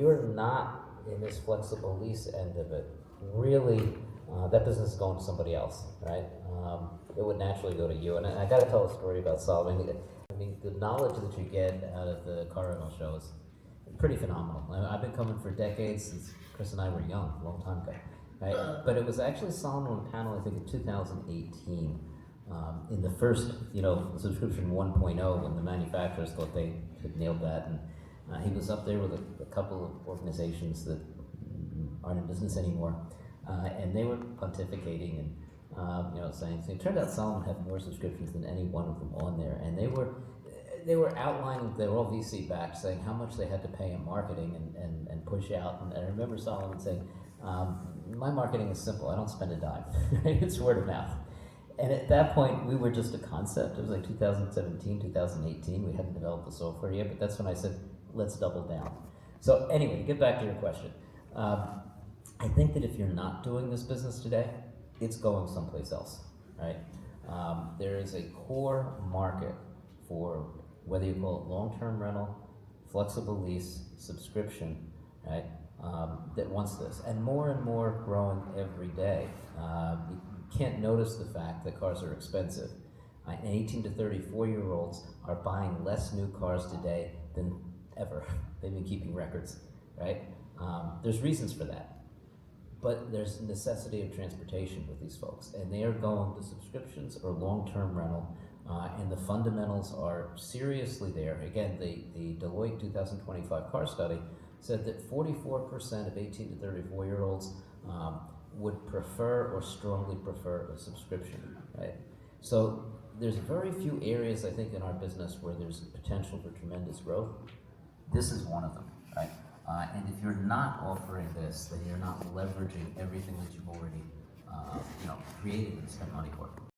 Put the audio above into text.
you're not in this flexible lease end of it, really, that business is going to somebody else, right? It would naturally go to you. And I got to tell a story about Solomon. I mean, the knowledge that you get out of the car rental show is pretty phenomenal. I've been coming for decades, since Chris and I were young, a long time ago, right? But it was actually Solomon panel, I think, in 2018, in the first, subscription 1.0, when the manufacturers thought they had nailed that, and he was up there with a couple of organizations that aren't in business anymore, and they were pontificating and saying. It turned out Solomon had more subscriptions than any one of them on there, and they were outlining. They were all VC backed, saying how much they had to pay in marketing and push out. And I remember Solomon saying, "My marketing is simple. I don't spend a dime. It's word of mouth." And at that point, we were just a concept. It was like 2017, 2018. We hadn't developed the software yet, but that's when I said, let's double down. So anyway, to get back to your question, I think that if you're not doing this business today, it's going someplace else, right? There is a core market for whether you call it long-term rental, flexible lease, subscription, right? That wants this, and more growing every day. You can't notice the fact that cars are expensive. 18 to 34-year-olds are buying less new cars today than ever. They've been keeping records, right? There's reasons for that. But there's a necessity of transportation with these folks, and they are going to subscriptions or long-term rental, and the fundamentals are seriously there. Again, the Deloitte 2025 car study said that 44% of 18 to 34-year-olds would prefer or strongly prefer a subscription, right? So there's very few areas, I think, in our business where there's potential for tremendous growth. This is one of them, right? And if you're not offering this, then you're not leveraging everything that you've already, created and spent money for.